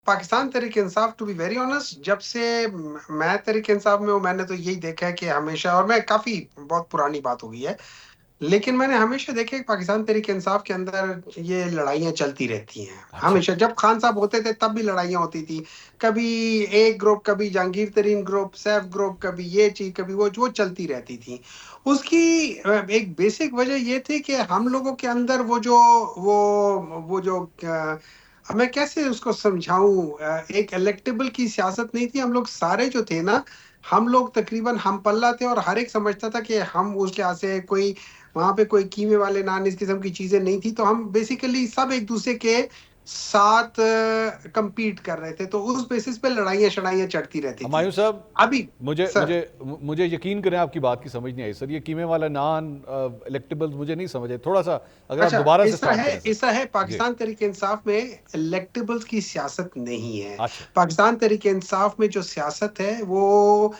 Pakistan Tehreek-e-Insaf to be very honest जब से मैं तहरीक-ए-इंसाफ में हूँ मैंने तो यही देखा है कि हमेशा और मैं काफ़ी बहुत पुरानी बात हो गई है। लेकिन मैंने हमेशा देखा है कि पाकिस्तान तहरीक-ए-इंसाफ के अंदर ये लड़ाइयाँ चलती रहती हैं। अच्छा। हमेशा जब खान साहब होते थे तब भी लड़ाइयाँ होती थी। कभी एक ग्रुप, कभी जहांगीर तरीन ग्रुप, सैफ ग्रुप, कभी ये चीज़, कभी वो चलती रहती थी। उसकी एक बेसिक वजह ये थी कि हम लोगों के अंदर वो जो अब मैं कैसे उसको समझाऊँ एक इलेक्टेबल की सियासत नहीं थी, हम लोग सारे जो थे ना, हम लोग तकरीबन हम पल्ला थे और हर एक समझता था कि हम उस लिहाज से कोई वहाँ पे कोई कीमे वाले नान इस किस्म की चीज़ें नहीं थी, तो हम बेसिकली सब एक-दूसरे के साथ कम्पीट कर रहे थे, तो उस बेसिस पे लड़ाइयाँ-शड़ाइयाँ चढ़ती रहती थी। हुमायूं साहब, अभी मुझे सर मुझे मुझे यकीन करें आपकी बात की समझ नहीं आई सर। ये कीमे वाला नान इलेक्टेबल्स मुझे नहीं समझ आए, थोड़ा सा अगर आप अच्छा, दोबारा से स्टार्ट करें सर। ऐसा है जी। पाकिस्तान तहरीक-ए-इंसाफ में इलेक्टेबल्स की सियासत नहीं है। अच्छा। पाकिस्तान तहरीक-ए-इंसाफ में जो सियासत है वो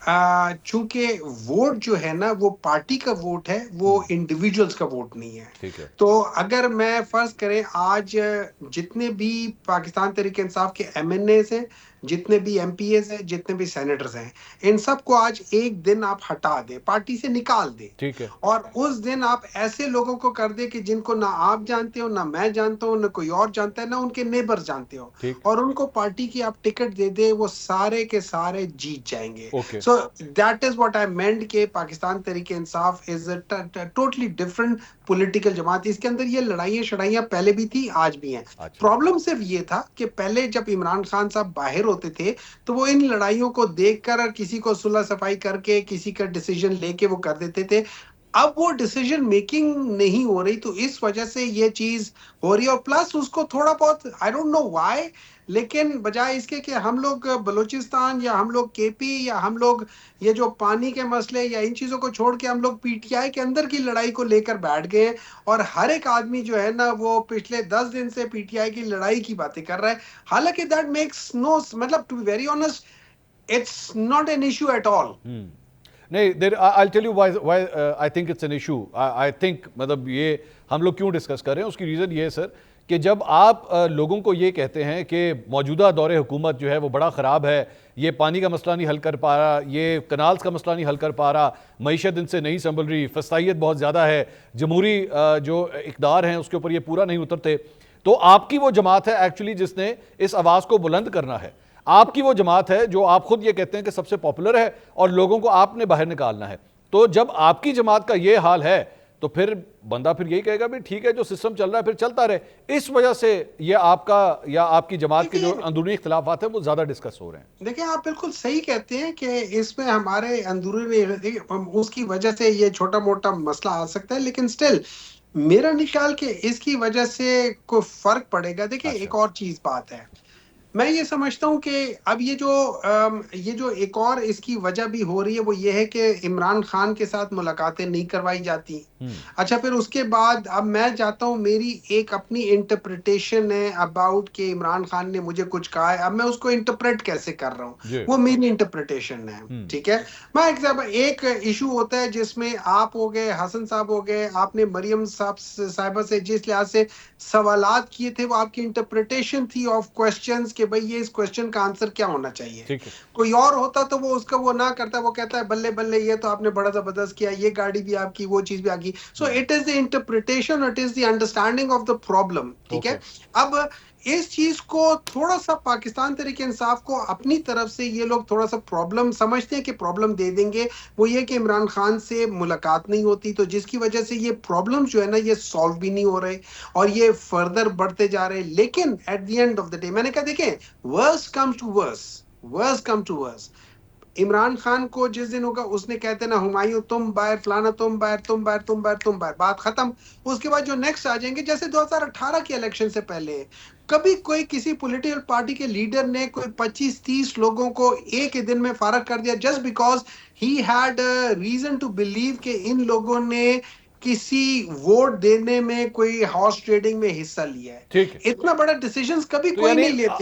चूँकि वोट जो है ना वो पार्टी का वोट है, वो इंडिविजुअल्स का वोट नहीं है। ठीक है। तो अगर मैं फ़र्ज़ करें आज जितने भी पाकिस्तान तहरीक-ए-इंसाफ के एमएनएज़ हैं, जितने भी एमपीएज़ हैं, जितने भी सेनेटर्स हैं, इन सबको आज एक दिन आप हटा दें, पार्टी से निकाल दें। ठीक है। और उस दिन आप ऐसे लोगों को कर दें कि जिनको ना आप जानते हो, ना मैं जानता हूँ, ना कोई और जानता है, ना उनके नेबर्स जानते हो ठीक। और उनको पार्टी की आप टिकट दे दें, वो सारे के सारे जीत जाएँगे। Okay. So that is what I meant कि पाकिस्तान तहरीक-ए-इंसाफ इज़ अ ट ट टोटली डिफरेंट पॉलिटिकल जमात। इसके अंदर ये लड़ाइयाँ-शड़ाइयाँ पहले भी थी, आज भी हैं। अच्छा। प्रॉब्लम सिर्फ ये था कि पहले जब इमरान खान साहब बाहर होते थे, तो वो इन लड़ाइयों को देखकर और किसी को सुलह-सफाई करके, किसी का डिसीजन लेके वो कर देते थे। अब वो डिसीजन मेकिंग नहीं हो रही तो इस वजह से ये चीज़ हो रही है और प्लस उसको थोड़ा बहुत आई डोंट नो व्हाई लेकिन बजाय इसके कि हम लोग बलूचिस्तान या हम लोग केपी या हम लोग ये जो पानी के मसले या इन चीज़ों को छोड़ के हम लोग पीटीआई के अंदर की लड़ाई को लेकर बैठ गए हैं और हर एक आदमी जो है ना वो पिछले 10 दिन से पीटीआई की लड़ाई की बातें कर रहा है। हालाँकि दैट मेक्स नो मतलब to be very honest it's not an issue at all. नहीं, there I tell you why I think it's an issue. I think मतलब ये हम लोग क्यों डिस्कस कर रहे हैं, उसकी रीज़न ये है सर कि जब आप लोगों को ये कहते हैं कि मौजूदा दौरे हुकूमत जो है वो बड़ा ख़राब है, ये पानी का मसला नहीं हल कर पा रहा, ये कनाल्स का मसला नहीं हल कर पा रहा, मईशत इनसे नहीं संभल रही, फसाइयत बहुत ज़्यादा है, जमहूरी जो इकदार हैं उसके ऊपर ये पूरा नहीं उतरते, तो आपकी वो जमात है एक्चुअली जिसने इस आवाज़ को बुलंद करना है। आपकी वो जमात है जो आप खुद ये कहते हैं कि सबसे पॉपुलर है और लोगों को आपने बाहर निकालना है। तो जब आपकी जमात का ये हाल है तो फिर बंदा फिर यही कहेगा भी ठीक है, जो सिस्टम चल रहा है फिर चलता रहे। इस वजह से ये आपका या आपकी जमात के जो देखिए अंदरूनी इख्तलाफात है वो ज्यादा डिस्कस हो रहे हैं। देखिए, आप बिल्कुल सही कहते हैं कि इसमें हमारे अंदरूनी देखिए उसकी वजह से ये छोटा-मोटा मसला आ सकता है, लेकिन स्टिल मेरा नहीं ख्याल कि इसकी वजह से कोई फ़र्क पड़ेगा। देखिए, अच्छा। एक और चीज़ बात है मैं ये समझता हूँ कि अब ये जो एक और इसकी वजह भी हो रही है वो ये है कि इमरान खान के साथ मुलाकातें नहीं करवाई जाती। अच्छा फिर उसके बाद अब मैं चाहता हूँ मेरी एक अपनी इंटरप्रिटेशन है अबाउट कि इमरान खान ने मुझे कुछ कहा है, अब मैं उसको इंटरप्रेट कैसे कर रहा हूँ, जी। वो मेरी इंटरप्रिटेशन है, ठीक है? मैं एग्ज़ाम्पल एक इश्यू होता है जिसमें आप हो गए, हसन साहब हो गए, आपने मरियम साहिबा से जिस लिहाज से सवालात किए थे वो आपकी इंटरप्रिटेशन थी ऑफ क्वेश्चंस कि भाई ये इस क्वेश्चन का आंसर क्या होना चाहिए। ठीक है। कोई और होता तो वो उसका वो ना करता, वो कहता है बल्ले बल्ले ये तो आपने बड़ा जबरदस्त किया, ये गाड़ी भी आपकी, वो चीज भी आपकी। So it is the interpretation, it is the understanding of the problem, ठीक ओके। है? अब इस चीज को थोड़ा सा पाकिस्तान तरीके इंसाफ को अपनी तरफ से ये लोग थोड़ा सा प्रॉब्लम समझते हैं कि प्रॉब्लम दे देंगे, वो ये कि इमरान खान से मुलाकात नहीं होती तो जिसकी वजह से ये प्रॉब्लम जो है ना ये सॉल्व भी नहीं हो रहे और ये फर्दर बढ़ते जा रहे हैं। लेकिन at the end of the day मैंने कहा देखें, worse comes to worse, worse come to worse, Imran Khan को जिस दिन होगा उसने कहते ना हुमायूं तुम बाहर, फलाना तुम बाहर, तुम बाहर, तुम बाहर, तुम बाहर, बात खत्म। उसके बाद जो नेक्स्ट आ जाएंगे जैसे 2018 के इलेक्शन से पहले कभी कोई किसी पॉलिटिकल पार्टी के लीडर ने कोई 25-30 लोगों को एक ही दिन में फारग कर दिया just because he had reason to believe कि इन लोगों ने किसी वोट देने में कोई हॉर्स ट्रेडिंग में हिस्सा लिया है। ठीक है। इतना बड़ा डिसीजन कभी तो कोई यानी नहीं लेते।